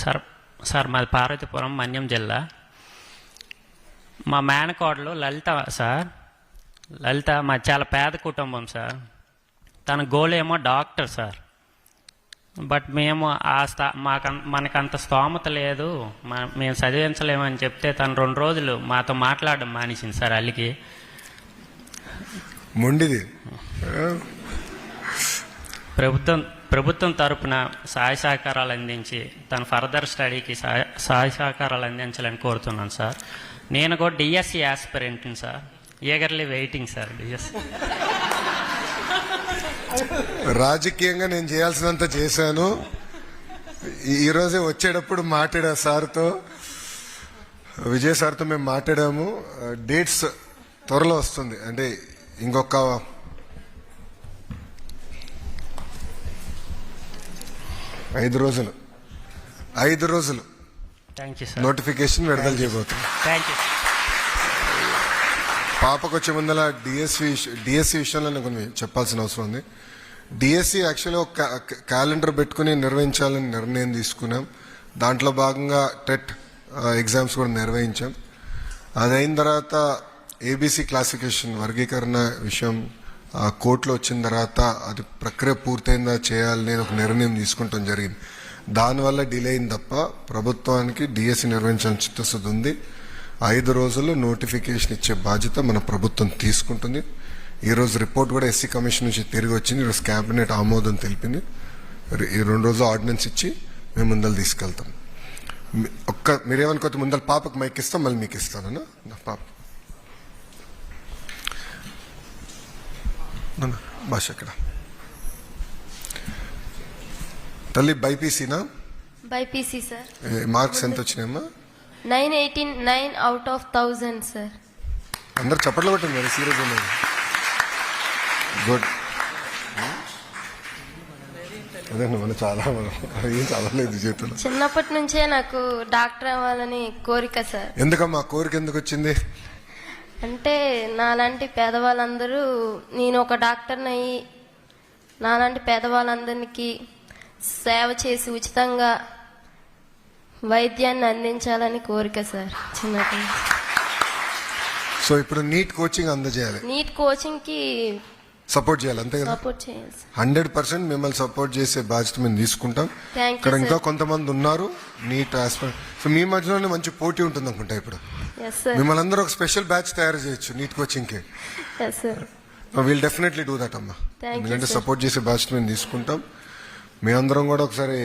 Sir sir మాది పార్వతీపురం మన్యం జిల్లా. మా మేనకోడలు లలిత సార్. లలిత మా చాలా పేద కుటుంబం సార్. తన గోల్ ఏమో డాక్టర్ సార్. బట్ మేము మనకంత స్తోమత లేదు, మేము చదివించలేమని చెప్తే తను 2 రోజులు మాతో మాట్లాడడం మానేసింది సార్. అల్లికి మొండిది. ప్రభుత్వం తరపున సహాయ సహకారాలు అందించి తన ఫర్దర్ స్టడీకి సహాయ సహకారాలు అందించాలని కోరుతున్నాను సార్. నేను కూడా డిఎస్సి ఆస్పిరెంట్ని sir. Eagerly waiting sir DSC. రాజకీయంగా నేను చేయాల్సినంత చేశాను. ఈరోజే వచ్చేటప్పుడు మాట్లాడా సార్తో, విజయ్ సార్తో మేము మాట్లాడాము. డేట్స్ త్వరలో వస్తుంది, అంటే ఇంకొక 5 రోజులు థ్యాంక్ యూ సార్. నోటిఫికేషన్ విడుదల చేయబోతుంది. Thank you. పాపకు వచ్చే ముందర డిఎస్సి విషయంలో నేను కొన్ని చెప్పాల్సిన అవసరం ఉంది. డిఎస్సి యాక్చువల్గా ఒక క్యాలెండర్ పెట్టుకుని నిర్వహించాలని నిర్ణయం తీసుకున్నాం. దాంట్లో భాగంగా టెట్ ఎగ్జామ్స్ కూడా నిర్వహించాం. అదైన తర్వాత ఏబీసీ క్లాసిఫికేషన్ వర్గీకరణ విషయం కోర్టులో వచ్చిన తర్వాత అది ప్రక్రియ పూర్తయిందా చేయాలని ఒక నిర్ణయం తీసుకుంటాం జరిగింది. దానివల్ల డిలే అయింది తప్ప ప్రభుత్వానికి డిఎస్సి నిర్వహించాలని చిత్తశుద్ధి ఉంది. 5 రోజుల్లో నోటిఫికేషన్ ఇచ్చే బాధ్యత మన ప్రభుత్వం తీసుకుంటుంది. ఈరోజు రిపోర్ట్ కూడా ఎస్సీ కమిషన్ నుంచి తిరిగి వచ్చింది. ఈరోజు క్యాబినెట్ ఆమోదం తెలిపింది. ఈ 2 రోజులు ఆర్డినెన్స్ ఇచ్చి మేము ముందలు తీసుకెళ్తాం. మీరేమనుకోతే ముందర పాపకు మైక్ ఇస్తాం, మళ్ళీ మీకు ఇస్తాను. పాప భాష ఎక్కడ తల్లి? బైపీసీనా? BiPC sir. మార్క్స్ ఎంత వచ్చినాయమ్మా? 989 out of 1000 సార్. అందరు చప్పట్లు కొట్టండి మరి. Serious good. అదే మనం చాలా ఏం చదవలేదు జీవితంలో. చిన్నప్పటి నుంచే నాకు డాక్టర్ అవ్వాలని కోరిక సార్. ఎందుకమ్మా కోరిక ఎందుకు వచ్చింది? అంటే నాలాంటి పేదవాళ్ళందరూ, నేను ఒక డాక్టర్ని అయ్యి నాలాంటి పేదవాళ్ళందరికీ సేవ చేసి ఉచితంగా వైద్యాన్ని అందించాలని కోరిక సార్ చిన్నప్పటి. సో ఇప్పుడు నీట్ కోచింగ్ అందజేయాలి, నీట్ కోచింగ్ కి సపోర్ట్ చేయాలి, అంతే కదా? సపోర్ట్ చేయాలి. 100% మిమ్మల్ని సపోర్ట్ చేసే బాధ్యత మేము తీసుకుంటాం. ఇక్కడ ఇంకా కొంతమంది ఉన్నారు నీట్ ఆస్పిరెంట్. సో మీ మధ్యలోనే మంచి పోటీ ఉంటుంది అనుకుంటా. ఇప్పుడు మిమ్మల్ని అందరూ ఒక స్పెషల్ బ్యాచ్ తయారు చేయొచ్చు నీట్ కోచింగ్ కి. విల్ డెఫినెట్లీ డూ దట్ అమ్మా. ఎందుకంటే సపోర్ట్ చేసే బాధ్యత మేము తీసుకుంటాం. మేమందరం కూడా ఒకసారి